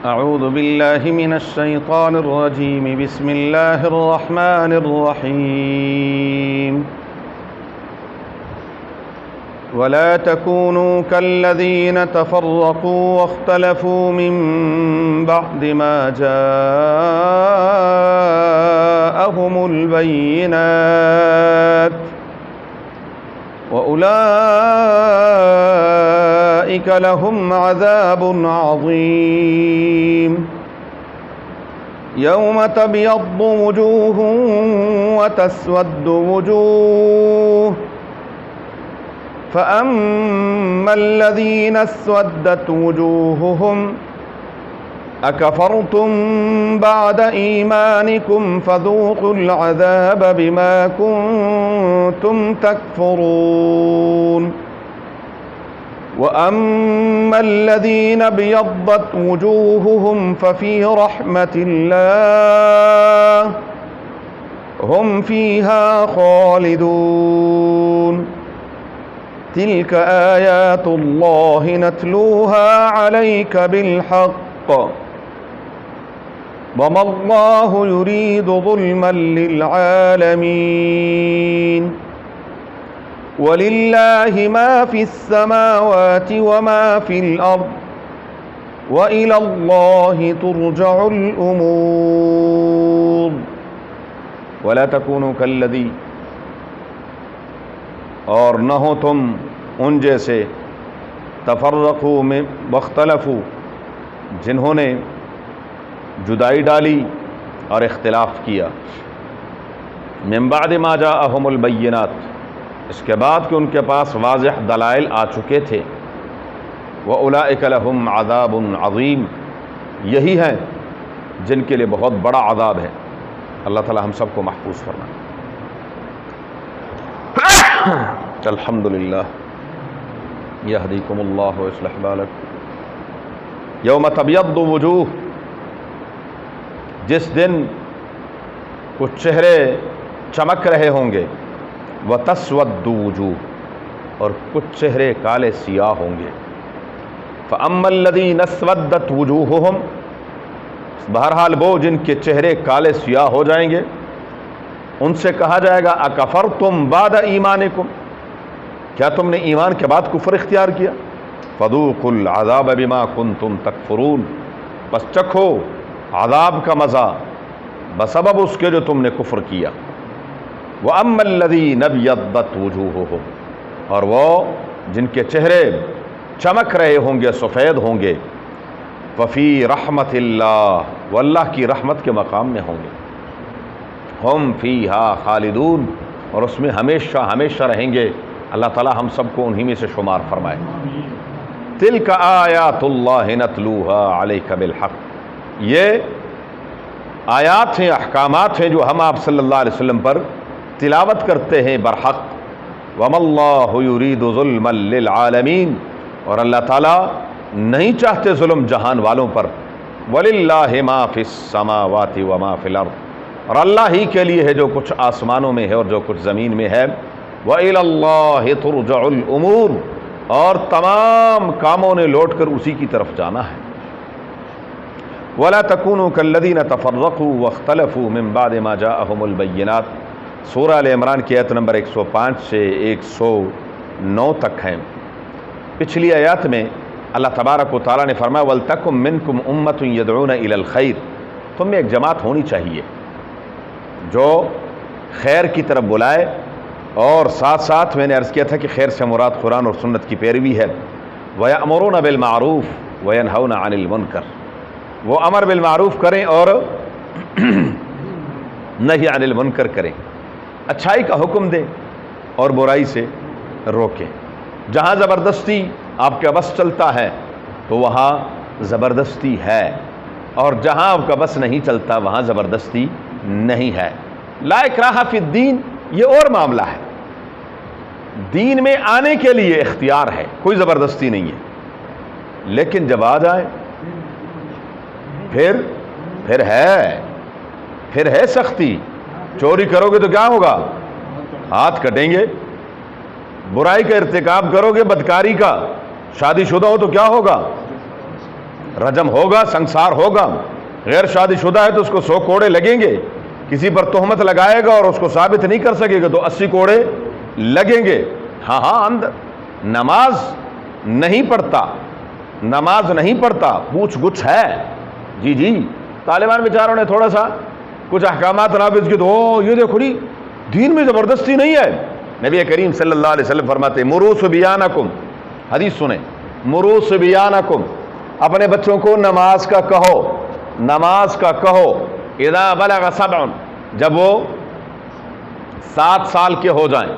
أعوذ بالله من الشيطان الرجيم بسم الله الرحمن الرحيم ولا تكونوا كالذين تفرقوا واختلفوا من بعد ما جاءهم البينات وأولئك لهم عذاب عظيم يوم تبيض وجوه وتسود وجوه فأما الذين اسودت وجوههم أكفرتم بعد إيمانكم فذوقوا العذاب بما كنتم تكفرون وأما الذين ابيضت وجوههم ففي رحمة الله هم فيها خالدون تلك آيات الله نتلوها عليك بالحق وما الله يريد ظلما للعالمين ولله ما في السماوات وما في الأرض وإلى الله ترجع الأمور ولا تكونوا كالذي اور نہ ہو تم ان جیسے تفرقوا میں واختلفوا جنہوں نے جدائی ڈالی اور اختلاف کیا من بعد ما جاءهم البینات اس کے بعد کہ ان کے پاس واضح دلائل آ چکے تھے وَأُولَئِكَ لَهُمْ عَذَابٌ عَظِيمٌ یہی ہیں جن کے لیے بہت بڑا عذاب ہے اللہ تعالی ہم سب کو محفوظ فرمائے الحمدللہ یہدیکم اللہ ویصلح بالکم یوم تبیض وجوہ جس دن کچھ چہرے چمک رہے ہوں گے وتسود وجوہ اور کچھ چہرے کالے سیاہ ہوں گے فاما الذین اسودت وجوہہم بہرحال وہ جن کے چہرے کالے سیاہ ہو جائیں گے ان سے کہا جائے گا اکفرتم بعد ایمانکم کیا تم نے ایمان کے بعد کفر اختیار کیا فذوقوا العذاب بما کنتم تکفرون بس چکھو عذاب کا مزہ بسبب اس کے جو تم نے کفر کیا وَأَمَّا الَّذِينَ ابْيَضَّتْ وُجُوهُهُمْ اور وہ جن کے چہرے چمک رہے ہوں گے سفید ہوں گے فَفِي رَحْمَةِ اللَّهِ وہ اللہ کی رحمت کے مقام میں ہوں گے ہم فیہا خالدون اور اس میں ہمیشہ ہمیشہ رہیں گے اللہ تعالی ہم سب کو انہی میں سے شمار فرمائے تلک آیات اللہ نتلوہا علیک بالحق یہ آیات ہیں احکامات ہیں جو ہم آپ صلی اللہ علیہ وسلم پر تلاوت کرتے ہیں برحق وَمَا اللَّهُ يُرِيدُ ظُلْمًا لِلْعَالَمِينَ اور اللہ تعالی نہیں چاہتے ظلم جہان والوں پر وَلِلَّهِ مَا فِي السَّمَاوَاتِ وَمَا فِي الْأَرْضِ اور اللہ ہی کے لیے ہے جو کچھ آسمانوں میں ہے اور جو کچھ زمین میں ہے وَإِلَى اللَّهِ تُرْجَعُ الْأُمُورُ اور تمام کاموں نے لوٹ کر اسی کی طرف جانا ہے وَلَا تَكُونُوا كَالَّذِينَ تَفَرَّقُوا وَاخْتَلَفُوا مِن بَعْدِ مَا جَاءَهُمُ الْبَيِّنَاتُ سورہ آل عمران کی آیت نمبر 105 سے 109 تک ہیں پچھلی آیات میں اللہ تبارک و تعالیٰ نے فرمایا وَلْتَكُن مِّنكُمْ أُمَّةٌ يَدْعُونَ إِلَى الْخَيْرِ تم میں ایک جماعت ہونی چاہیے جو خیر کی طرف بلائے اور ساتھ ساتھ میں نے عرض کیا تھا کہ خیر سے مراد قرآن اور سنت کی پیروی ہے وَيَأْمُرُونَ بِالْمَعْرُوفِ وَيَنْهَوْنَ عَنِ الْمُنْكَرِ وہ امر بالمعروف کریں اور نہی عن المنکر کریں اچھائی کا حکم دیں اور برائی سے روکیں جہاں زبردستی آپ کا بس چلتا ہے تو وہاں زبردستی ہے اور جہاں آپ کا بس نہیں چلتا وہاں زبردستی نہیں ہے لا اکراہ فی الدین یہ اور معاملہ ہے دین میں آنے کے لیے اختیار ہے کوئی زبردستی نہیں ہے لیکن جب آ جائے پھر ہے سختی چوری کرو گے تو کیا ہوگا ہاتھ کٹیں گے برائی کا ارتکاب کرو گے بدکاری کا شادی شدہ ہو تو کیا ہوگا رجم ہوگا، سنسار ہوگا۔ غیر شادی شدہ ہے تو اس کو 100 کوڑے لگیں گے، کسی پر تہمت لگائے گا اور اس کو ثابت نہیں کر سکے گا تو 80 کوڑے لگیں گے۔ ہاں اندر نماز نہیں پڑھتا، نماز نہیں پڑھتا، پوچھ گچھ ہے، جی طالبان بیچاروں نے تھوڑا سا کچھ احکامات نافذ کی تو یہ دیکھو جی دین میں زبردستی نہیں ہے۔ نبی کریم صلی اللہ علیہ وسلم فرماتے مروا صبیانکم، حدیث سنیں، مروا صبیانکم، اپنے بچوں کو نماز کا کہو، نماز کا کہو، اذا بلغ 7، جب وہ 7 سال کے ہو جائیں۔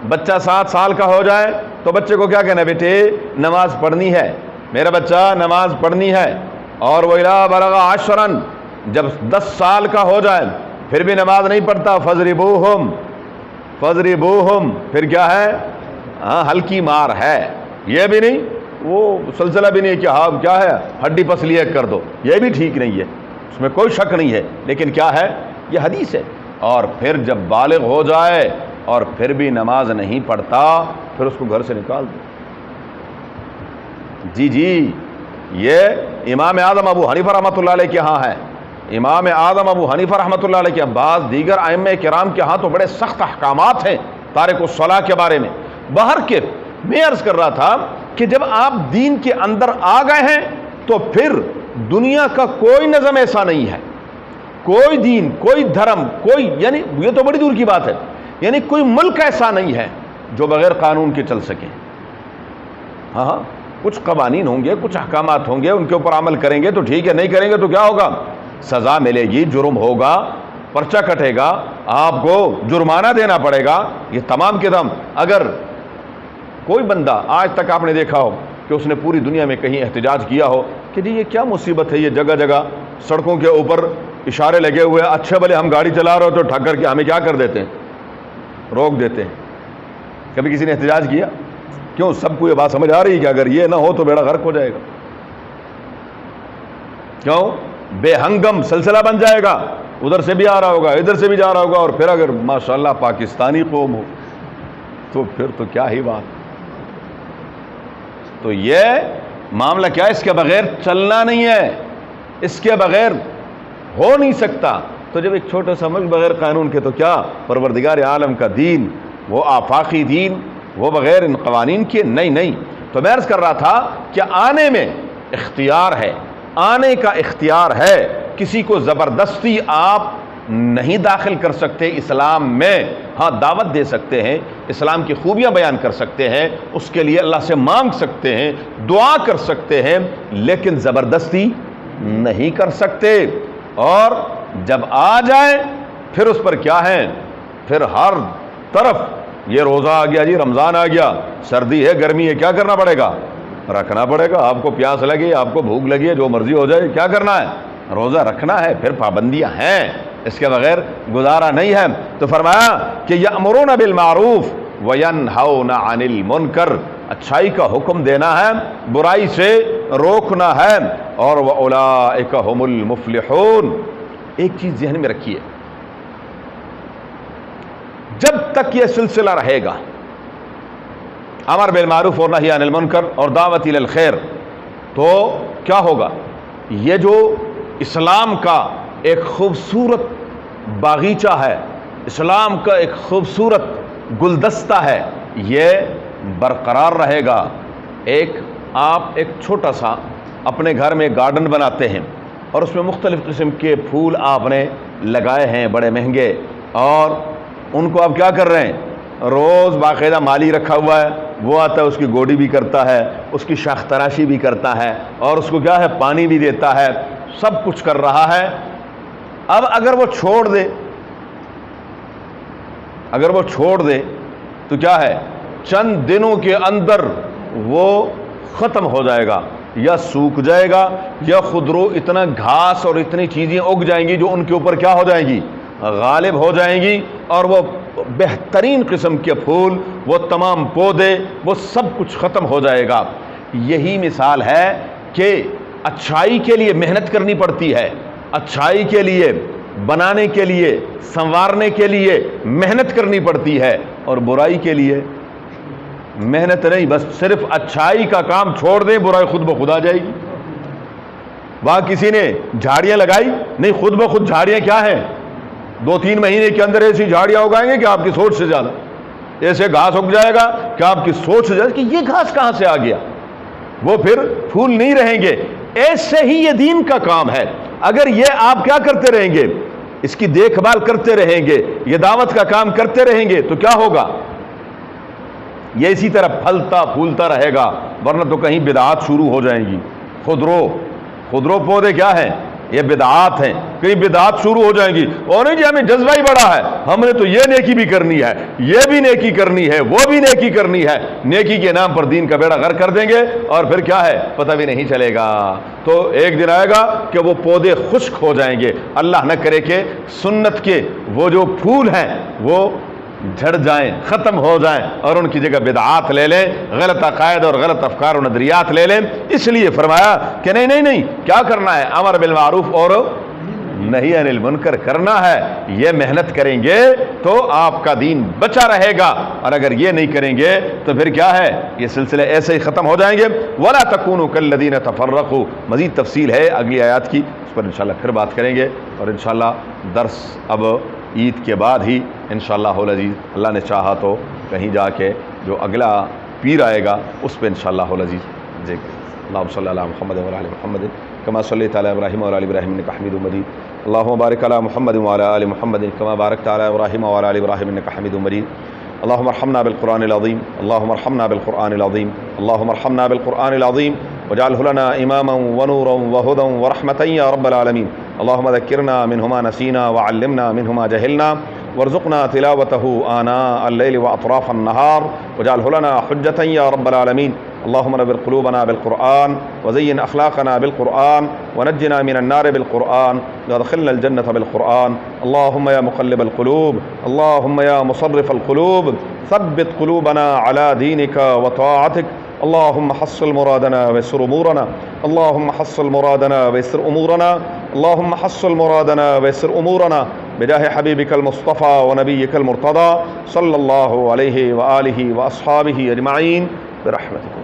بچہ 7 سال کا ہو جائے تو بچے کو کیا کہنا ہے؟ بیٹے نماز پڑھنی ہے، میرا بچہ نماز پڑھنی ہے۔ اور وہ اذا بلغ 10، جب 10 سال کا ہو جائے پھر بھی نماز نہیں پڑھتا، فضربوہم، فضربوہم، پھر کیا ہے؟ ہلکی مار ہے، یہ بھی نہیں، وہ سلسلہ بھی نہیں کہ ہاں کیا ہے ہڈی پسلی کر دو، یہ بھی ٹھیک نہیں ہے، اس میں کوئی شک نہیں ہے، لیکن کیا ہے؟ یہ حدیث ہے۔ اور پھر جب بالغ ہو جائے اور پھر بھی نماز نہیں پڑھتا پھر اس کو گھر سے نکال دو۔ جی یہ امام اعظم ابو حنیفہ رحمۃ اللہ علیہ کے ہاں ہے، امام اعظم ابو حنیفہ رحمۃ اللہ علیہ کے بعض دیگر ائمہ کرام کے ہاں تو بڑے سخت احکامات ہیں تارک الصلاۃ کے بارے میں۔ باہر کے میں عرض کر رہا تھا کہ جب آپ دین کے اندر آ گئے ہیں تو پھر دنیا کا کوئی نظم ایسا نہیں ہے، کوئی دین، کوئی دھرم، کوئی، یعنی یہ تو بڑی دور کی بات ہے، یعنی کوئی ملک ایسا نہیں ہے جو بغیر قانون کے چل سکے۔ ہاں کچھ قوانین ہوں گے، کچھ احکامات ہوں گے، ان کے اوپر عمل کریں گے تو ٹھیک ہے، نہیں کریں گے تو کیا ہوگا؟ سزا ملے گی، جرم ہوگا، پرچہ کٹے گا، آپ کو جرمانہ دینا پڑے گا، یہ تمام کے تمام۔ اگر کوئی بندہ آج تک آپ نے دیکھا ہو کہ اس نے پوری دنیا میں کہیں احتجاج کیا ہو کہ جی یہ کیا مصیبت ہے، یہ جگہ جگہ سڑکوں کے اوپر اشارے لگے ہوئے، اچھے بھلے ہم گاڑی چلا رہے ہو تو ٹھکر کے ہمیں کیا کر دیتے ہیں؟ روک دیتے ہیں۔ کبھی کسی نے احتجاج کیا؟ کیوں؟ سب کو یہ بات سمجھ آ رہی ہے کہ اگر یہ نہ ہو تو بیڑا غرق ہو جائے گا۔ کیوں؟ بے ہنگم سلسلہ بن جائے گا، ادھر سے بھی آ رہا ہوگا، ادھر سے بھی جا رہا ہوگا، اور پھر اگر ماشاءاللہ پاکستانی قوم ہو تو پھر تو کیا ہی بات۔ تو یہ معاملہ کیا ہے؟ اس کے بغیر چلنا نہیں ہے، اس کے بغیر ہو نہیں سکتا۔ تو جب ایک چھوٹا سا ملک بغیر قانون کے تو کیا پروردگار عالم کا دین، وہ آفاقی دین، وہ بغیر ان قوانین کے نہیں۔ تو میں عرض کر رہا تھا کہ آنے میں اختیار ہے، آنے کا اختیار ہے، کسی کو زبردستی آپ نہیں داخل کر سکتے اسلام میں۔ ہاں دعوت دے سکتے ہیں، اسلام کی خوبیاں بیان کر سکتے ہیں، اس کے لیے اللہ سے مانگ سکتے ہیں، دعا کر سکتے ہیں، لیکن زبردستی نہیں کر سکتے۔ اور جب آ جائے پھر اس پر کیا ہے؟ پھر ہر طرف یہ روزہ آ گیا جی، رمضان آ گیا، سردی ہے، گرمی ہے، کیا کرنا پڑے گا؟ رکھنا پڑے گا۔ آپ کو پیاس لگی، آپ کو بھوک لگی ہے، جو مرضی ہو جائے، کیا کرنا ہے؟ روزہ رکھنا ہے۔ پھر پابندیاں ہیں، اس کے بغیر گزارا نہیں ہے۔ تو فرمایا کہ یأمرون بالمعروف وینہون عن المنکر، اچھائی کا حکم دینا ہے، برائی سے روکنا ہے، اور وَأُولَئِكَ هُمُ الْمُفْلِحُونَ۔ ایک چیز ذہن میں رکھیے، جب تک یہ سلسلہ رہے گا امر بالمعروف اور نہی عن المنکر اور دعوت الی الخیر، تو کیا ہوگا؟ یہ جو اسلام کا ایک خوبصورت باغیچہ ہے، اسلام کا ایک خوبصورت گلدستہ ہے، یہ برقرار رہے گا۔ آپ ایک چھوٹا سا اپنے گھر میں گارڈن بناتے ہیں اور اس میں مختلف قسم کے پھول آپ نے لگائے ہیں بڑے مہنگے، اور ان کو آپ کیا کر رہے ہیں؟ روز باقاعدہ مالی رکھا ہوا ہے، وہ آتا ہے، اس کی گوڈی بھی کرتا ہے، اس کی شاخ تراشی بھی کرتا ہے، اور اس کو کیا ہے؟ پانی بھی دیتا ہے، سب کچھ کر رہا ہے۔ اب اگر وہ چھوڑ دے تو کیا ہے؟ چند دنوں کے اندر وہ ختم ہو جائے گا، یا سوکھ جائے گا، یا خودرو اتنا گھاس اور اتنی چیزیں اگ جائیں گی جو ان کے اوپر کیا ہو جائیں گی؟ غالب ہو جائیں گی، اور وہ بہترین قسم کے پھول، وہ تمام پودے، وہ سب کچھ ختم ہو جائے گا۔ یہی مثال ہے کہ اچھائی کے لیے محنت کرنی پڑتی ہے، اچھائی کے لیے، بنانے کے لیے، سنوارنے کے لیے محنت کرنی پڑتی ہے، اور برائی کے لیے محنت نہیں، بس صرف اچھائی کا کام چھوڑ دیں، برائی خود بخود آ جائے گی۔ وہاں کسی نے جھاڑیاں لگائی نہیں، خود بخود جھاڑیاں کیا ہیں، 2-3 مہینے کے اندر ایسی جھاڑیاں اگائیں گے کہ آپ کی سوچ سے زیادہ، ایسے گھاس اگ جائے گا کہ آپ کی سوچ سے زیادہ کہ یہ گھاس کہاں سے آ گیا، وہ پھر پھول نہیں رہیں گے۔ ایسے ہی یہ دین کا کام ہے، اگر یہ آپ کیا کرتے رہیں گے، اس کی دیکھ بھال کرتے رہیں گے، یہ دعوت کا کام کرتے رہیں گے تو کیا ہوگا، یہ اسی طرح پھلتا پھولتا رہے گا، ورنہ تو کہیں بدعات شروع ہو جائیں گی۔ خودرو پودے کیا ہیں، یہ بدعات ہیں، کہیں بدعات شروع ہو جائیں گی، اور نہیں جی ہمیں جذبہ ہی بڑا ہے، ہم نے تو یہ نیکی بھی کرنی ہے، یہ بھی نیکی کرنی ہے، وہ بھی نیکی کرنی ہے، نیکی کے نام پر دین کا بیڑا غرق کر دیں گے، اور پھر کیا ہے پتہ بھی نہیں چلے گا۔ تو ایک دن آئے گا کہ وہ پودے خشک ہو جائیں گے، اللہ نہ کرے کہ سنت کے وہ جو پھول ہیں وہ جھڑ جائیں، ختم ہو جائیں، اور ان کی جگہ بدعات لے لیں، غلط عقائد اور غلط افکار و نظریات لے لیں۔ اس لیے فرمایا کہ نہیں کیا کرنا ہے، امر بالمعروف اور نہی عن المنکر کرنا ہے، یہ محنت کریں گے تو آپ کا دین بچا رہے گا، اور اگر یہ نہیں کریں گے تو پھر کیا ہے، یہ سلسلے ایسے ہی ختم ہو جائیں گے۔ وَلَا تَكُونُوا كَالَّذِينَ تَفَرَّقُوا، مزید تفصیل ہے اگلی آیات کی، اس پر انشاءاللہ پھر بات کریں گے، اور انشاءاللہ درس اب عید کے بعد ہی انشاءاللہ العزیز، اللہ نے چاہا تو کہیں جا کے جو اگلا پیر آئے گا اس پہ انشاءاللہ العزیز ذکر۔ اللہم صلی علی محمد وعلی آل محمد کما صلیت علی ابراہیم وعلی آل ابراہیم انک حمید مجید، اللہم بارک علی محمد وعلی آل محمد کما بارکت علی ابراہیم وعلی آل ابراہیم انک حمید مجید، اللہم ارحمنا بالقرآن العظیم، اللہم ارحمنا بالقرآن العظیم، اللہم ارحمنا بالقرآن العظیم واجعلہ لنا اماما ونورا وہدا ورحمة یا رب العالمین، اللہم ذکرنا منہ ما نسینا وعلمنا منہ ما جہلنا وارزقنا تلاوته آناء الليل وأطراف النهار واجعله لنا حجة يا رب العالمين، اللهم نور قلوبنا بالقرآن وزين أخلاقنا بالقرآن ونجنا من النار بالقرآن وادخلنا الجنة بالقرآن، اللهم يا مقلب القلوب، اللهم يا مصرف القلوب ثبت قلوبنا على دينك وطاعتك، اللهم حصل مرادنا ويسر أمورنا، اللهم حصل مرادنا ويسر أمورنا، اللهم حصل مرادنا ويسر أمورنا بجاه حبيبك المصطفى ونبيك المرتضى صلى الله عليه وآله وأصحابه أجمعين برحمتك۔